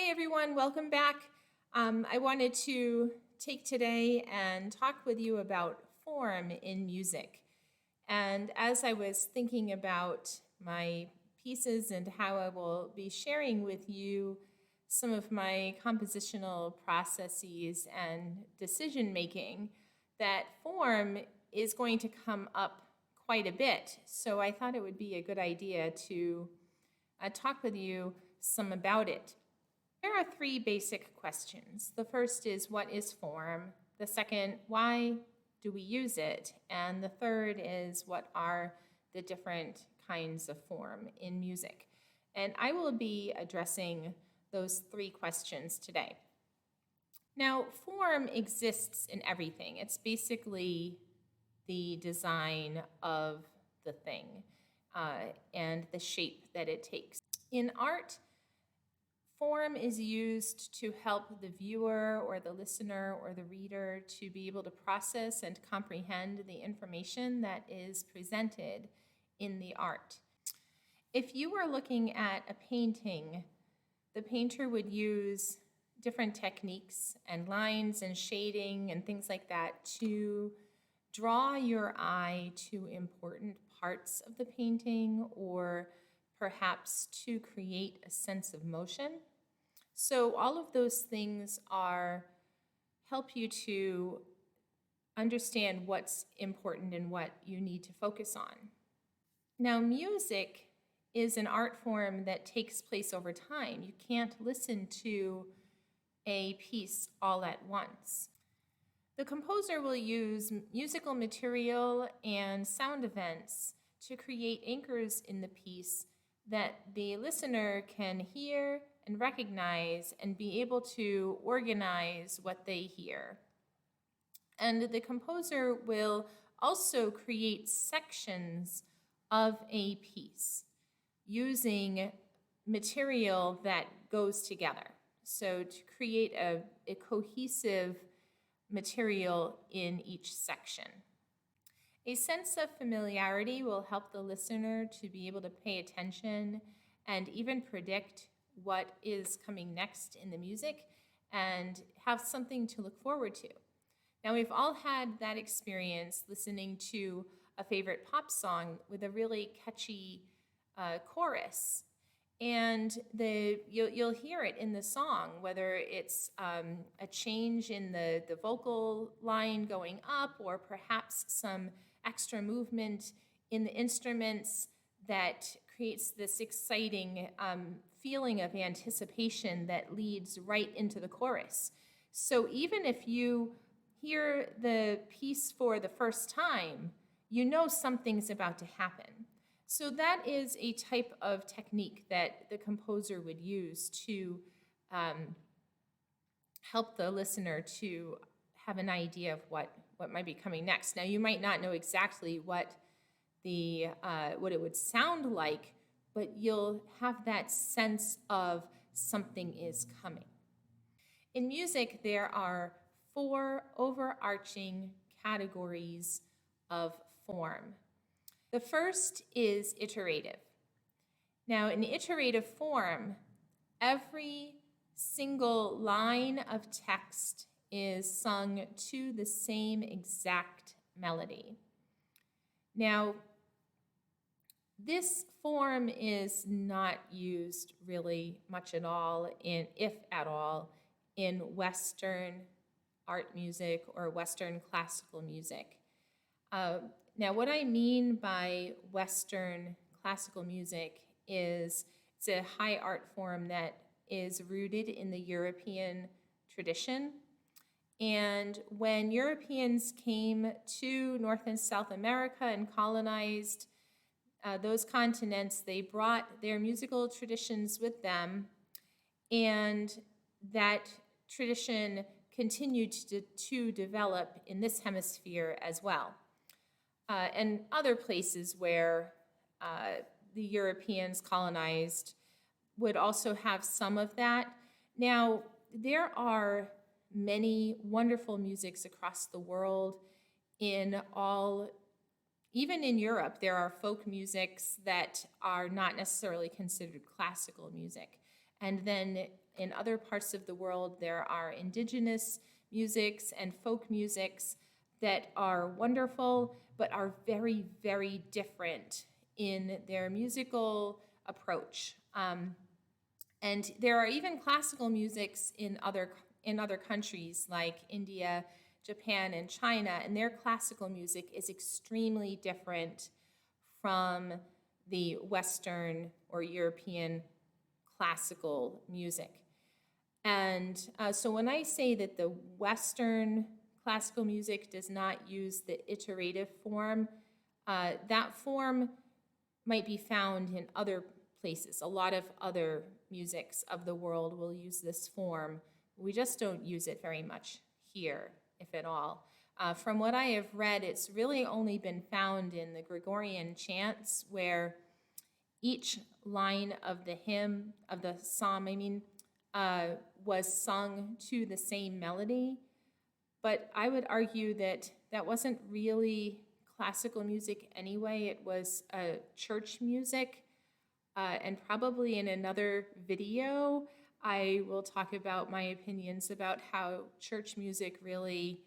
Hey everyone, welcome back. I wanted to take today and talk with you about form in music. And as I was thinking about my pieces and how I will be sharing with you some of my compositional processes and decision making, that form is going to come up quite a bit. So I thought it would be a good idea to talk with you some about it. There are three basic questions. The first is, what is form? The second, why do we use it? And the third is, what are the different kinds of form in music? And I will be addressing those three questions today. Now, form exists in everything. It's basically the design of the thing and the shape that it takes. In art, form is used to help the viewer or the listener or the reader to be able to process and comprehend the information that is presented in the art. If you were looking at a painting, the painter would use different techniques and lines and shading and things like that to draw your eye to important parts of the painting or perhaps to create a sense of motion. So all of those things help you to understand what's important and what you need to focus on. Now, music is an art form that takes place over time. You can't listen to a piece all at once. The composer will use musical material and sound events to create anchors in the piece that the listener can hear and recognize and be able to organize what they hear. And the composer will also create sections of a piece using material that goes together. So to create a cohesive material in each section. A sense of familiarity will help the listener to be able to pay attention and even predict what is coming next in the music and have something to look forward to. Now, we've all had that experience listening to a favorite pop song with a really catchy chorus. And you'll hear it in the song, whether it's a change in the vocal line going up or perhaps some extra movement in the instruments that creates this exciting feeling of anticipation that leads right into the chorus. So even if you hear the piece for the first time, you know something's about to happen. So that is a type of technique that the composer would use to help the listener to have an idea of what might be coming next. Now, you might not know exactly what it would sound like, but you'll have that sense of something is coming. In music, there are 4 overarching categories of form. The first is iterative. Now, in iterative form, every single line of text is sung to the same exact melody. Now, this form is not used really much at all, if at all, in Western art music or Western classical music. Now, what I mean by Western classical music is it's a high art form that is rooted in the European tradition. And when Europeans came to North and South America and colonized those continents, they brought their musical traditions with them, and that tradition continued to develop in this hemisphere as well. And other places where the Europeans colonized would also have some of that. Now, there are many wonderful musics across the world even in Europe, there are folk musics that are not necessarily considered classical music. And then in other parts of the world, there are indigenous musics and folk musics that are wonderful, but are very, very different in their musical approach. And there are even classical musics in other countries like India, Japan, and China, and their classical music is extremely different from the Western or European classical music. And so when I say that the Western classical music does not use the iterative form, that form might be found in other places. A lot of other musics of the world will use this form. We just don't use it very much here, if at all. From what I have read, it's really only been found in the Gregorian chants, where each line of the hymn, of the psalm, was sung to the same melody. But I would argue that that wasn't really classical music anyway. It was church music. And probably in another video, I will talk about my opinions about how church music really,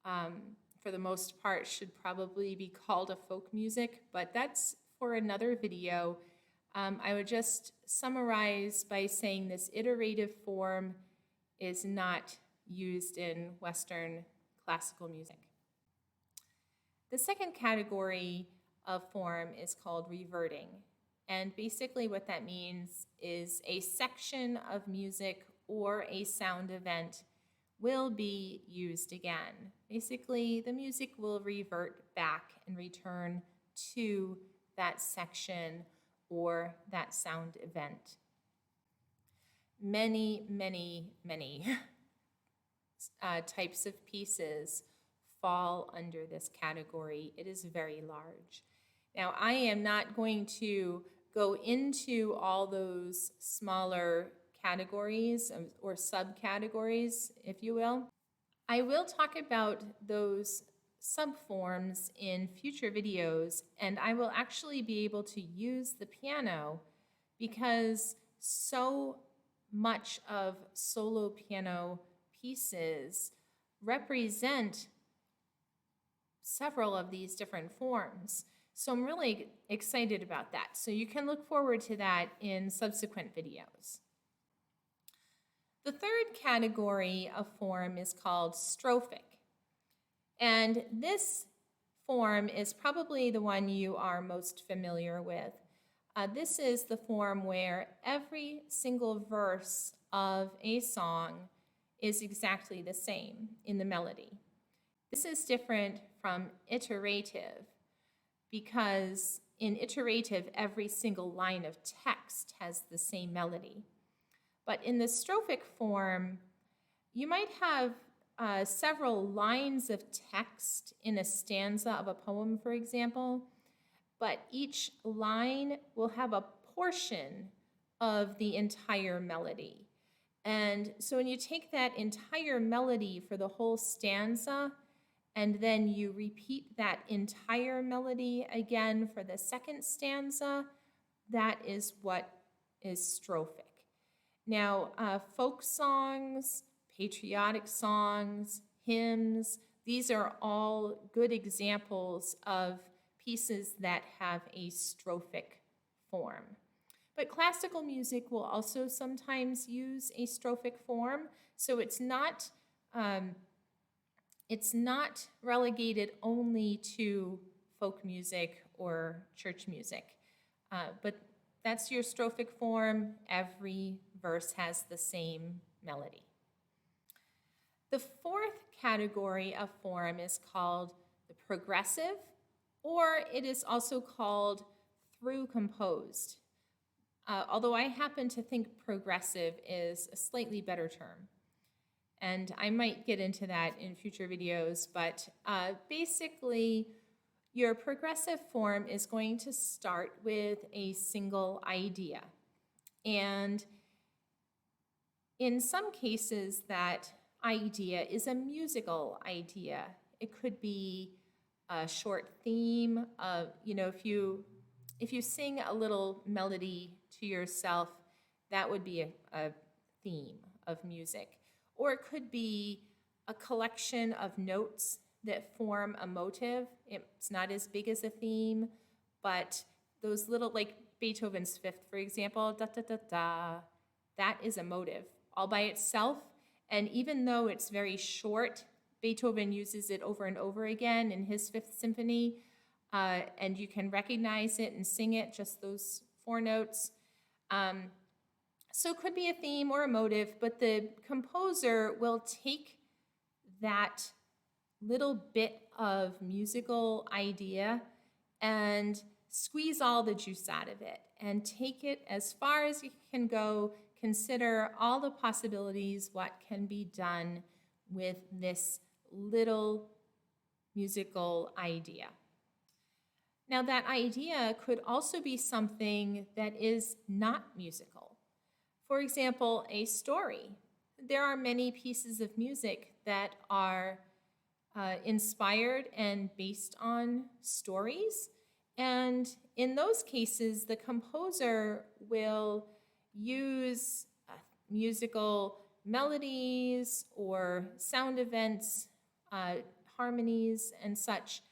for the most part, should probably be called a folk music, but that's for another video. I would just summarize by saying this iterative form is not used in Western classical music. The second category of form is called reverting. And basically what that means is a section of music or a sound event will be used again. Basically, the music will revert back and return to that section or that sound event. Many, many, many types of pieces fall under this category. It is very large. Now, I am not going to go into all those smaller categories or subcategories, if you will. I will talk about those subforms in future videos, and I will actually be able to use the piano because so much of solo piano pieces represent several of these different forms. So I'm really excited about that. So you can look forward to that in subsequent videos. The third category of form is called strophic. And this form is probably the one you are most familiar with. This is the form where every single verse of a song is exactly the same in the melody. This is different from iterative, because in iterative, every single line of text has the same melody. But in the strophic form, you might have several lines of text in a stanza of a poem, for example, but each line will have a portion of the entire melody. And so when you take that entire melody for the whole stanza, and then you repeat that entire melody again for the second stanza, that is what is strophic. Now, folk songs, patriotic songs, hymns, these are all good examples of pieces that have a strophic form. But classical music will also sometimes use a strophic form, so it's not relegated only to folk music or church music. But that's your strophic form. Every verse has the same melody. The fourth category of form is called the progressive, or it is also called through composed. Although I happen to think progressive is a slightly better term. And I might get into that in future videos, but basically your progressive form is going to start with a single idea. And in some cases, that idea is a musical idea. It could be a short theme of, if you sing a little melody to yourself, That would be a theme of music. Or it could be a collection of notes that form a motive. It's not as big as a theme, but those little, like Beethoven's Fifth, for example, da da da da, that is a motive all by itself. And even though it's very short, Beethoven uses it over and over again in his Fifth Symphony, and you can recognize it and sing it, just those four notes. So it could be a theme or a motive, but the composer will take that little bit of musical idea and squeeze all the juice out of it and take it as far as you can go. Consider all the possibilities, what can be done with this little musical idea. Now, that idea could also be something that is not musical. For example, a story. There are many pieces of music that are inspired and based on stories. And in those cases, the composer will use musical melodies or sound events, harmonies and such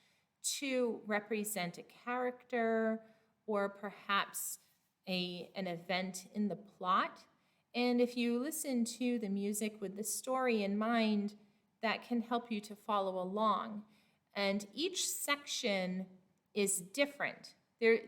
to represent a character or perhaps an event in the plot. And if you listen to the music with the story in mind, that can help you to follow along. And each section is different.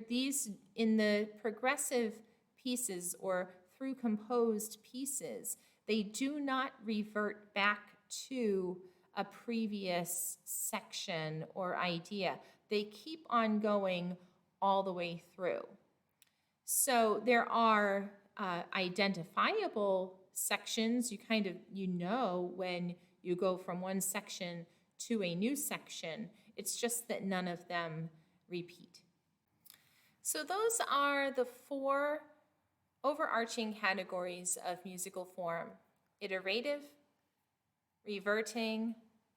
These, in the progressive pieces or through composed pieces, they do not revert back to a previous section or idea. They keep on going all the way through. So there are identifiable sections. You know when you go from one section to a new section. It's just that none of them repeat. So those are the four overarching categories of musical form: iterative, reverting,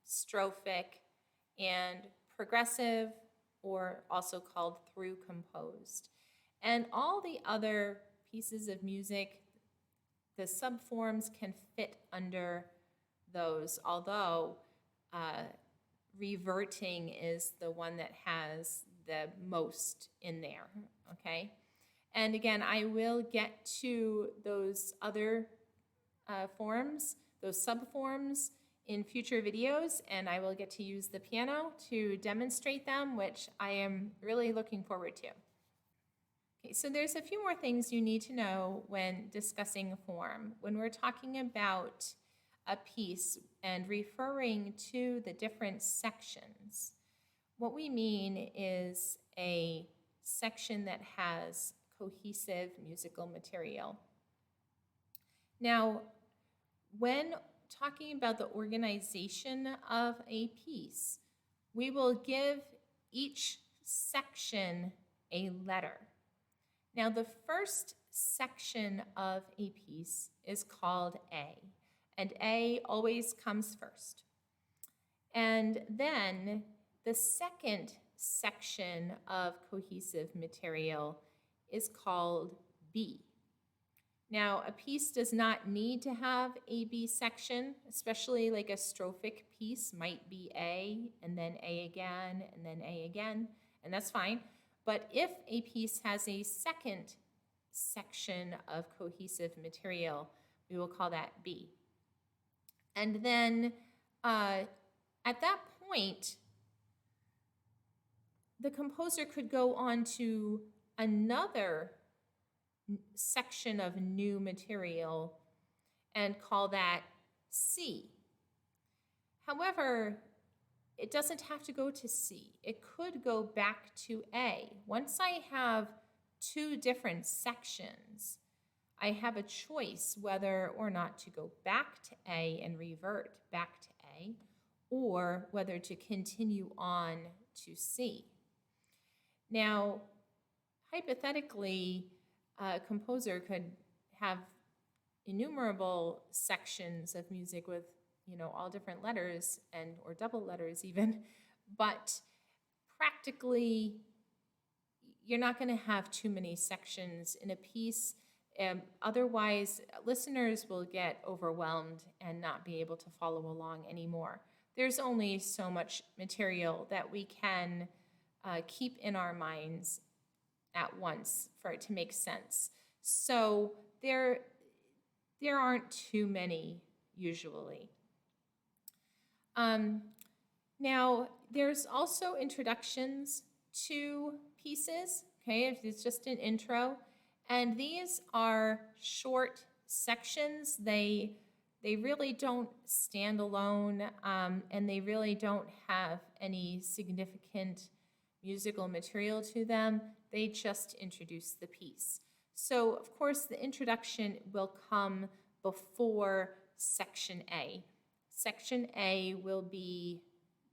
strophic, and progressive, or also called through composed. And all the other pieces of music, the subforms can fit under those, although reverting is the one that has the most in there, okay? And again, I will get to those other forms, those subforms in future videos, and I will get to use the piano to demonstrate them, which I am really looking forward to. Okay, so there's a few more things you need to know when discussing form. When we're talking about a piece and referring to the different sections, what we mean is a section that has cohesive musical material. Now, when talking about the organization of a piece, we will give each section a letter. Now, the first section of a piece is called A, and A always comes first. And then the second section of cohesive material is called B. Now, a piece does not need to have a B section, especially like a strophic piece might be A, and then A again, and then A again, and that's fine. But if a piece has a second section of cohesive material, we will call that B. And then at that point, the composer could go on to another section of new material and call that C. However, it doesn't have to go to C. It could go back to A. Once I have two different sections, I have a choice whether or not to go back to A and revert back to A, or whether to continue on to C. Now, hypothetically, a composer could have innumerable sections of music with, all different letters or double letters even, but practically you're not going to have too many sections in a piece. Otherwise, listeners will get overwhelmed and not be able to follow along anymore. There's only so much material that we can keep in our minds at once for it to make sense. So there aren't too many usually. Now, there's also introductions to pieces, okay, if it's just an intro. And these are short sections. They really don't stand alone, and they really don't have any significant musical material to them. They just introduce the piece. So, of course, the introduction will come before section A. Section A will be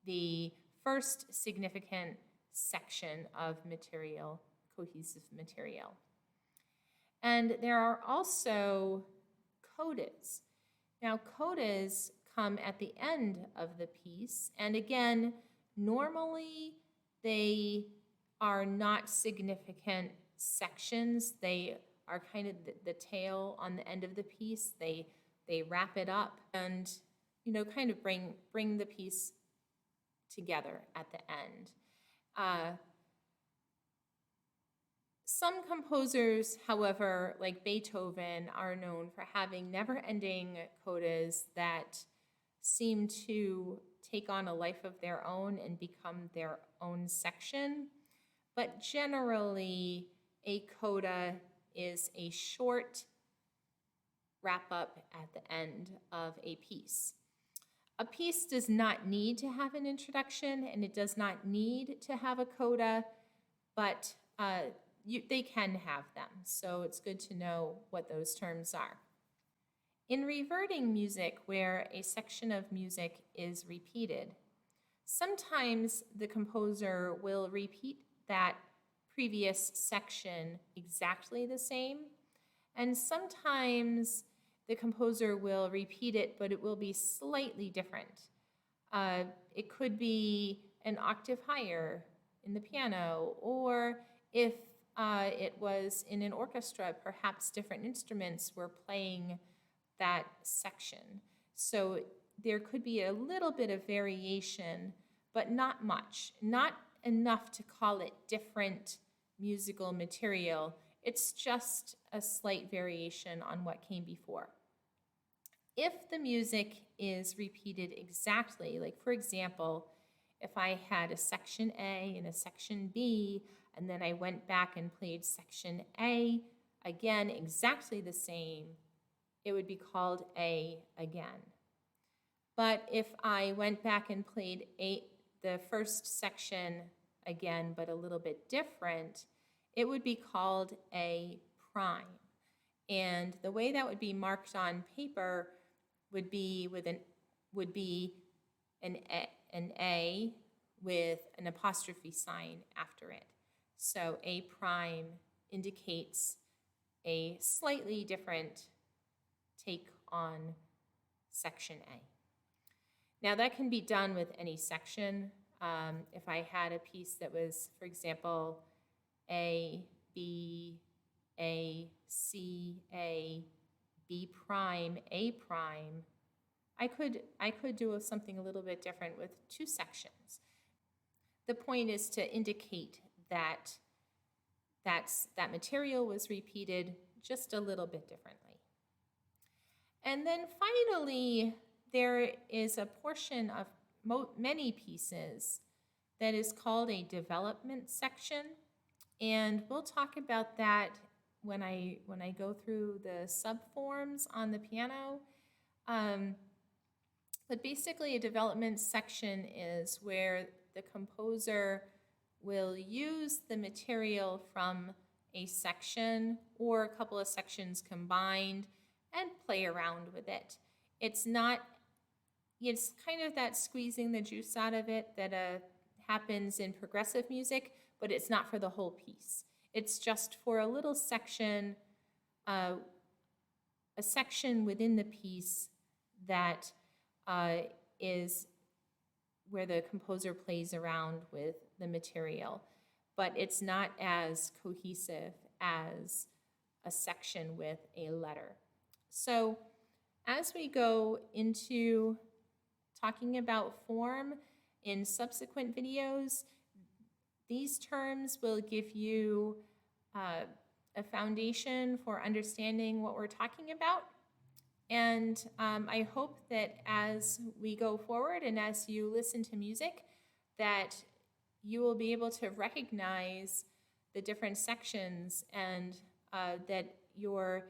the first significant section of material, cohesive material. And there are also codas. Now, codas come at the end of the piece, and again, normally they are not significant sections. They are kind of the tail on the end of the piece. They wrap it up and, you know, kind of bring the piece together at the end. Some composers, however, like Beethoven, are known for having never-ending codas that seem to take on a life of their own and become their own section. But generally, a coda is a short wrap-up at the end of a piece. A piece does not need to have an introduction, and it does not need to have a coda, but they can have them, so it's good to know what those terms are. In reverting music, where a section of music is repeated, sometimes the composer will repeat that previous section exactly the same, and sometimes the composer will repeat it, but it will be slightly different. It could be an octave higher in the piano, or if it was in an orchestra, perhaps different instruments were playing that section. So there could be a little bit of variation, but not much, not enough to call it different musical material. It's just a slight variation on what came before. If the music is repeated exactly, like for example, if I had a section A and a section B, and then I went back and played section A, again, exactly the same, it would be called A again. But if I went back and played the first section again, but a little bit different, it would be called A prime. And the way that would be marked on paper would be an A with an apostrophe sign after it. So A prime indicates a slightly different take on section A. Now that can be done with any section. If I had a piece that was, for example, A, B, A, C, A, B prime, A prime, I could do something a little bit different with two sections. The point is to indicate that that material was repeated just a little bit differently. And then finally, there is a portion of many pieces that is called a development section, and we'll talk about that when I go through the subforms on the piano. But basically, a development section is where the composer will use the material from a section or a couple of sections combined and play around with it. It's kind of that squeezing the juice out of it that happens in progressive music, but it's not for the whole piece. It's just for a little section, a section within the piece that is where the composer plays around with the material, but it's not as cohesive as a section with a letter. So as we go into talking about form in subsequent videos, these terms will give you a foundation for understanding what we're talking about. And I hope that as we go forward and as you listen to music, that you will be able to recognize the different sections and that your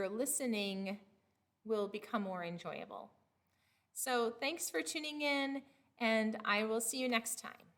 listening will become more enjoyable. So thanks for tuning in, and I will see you next time.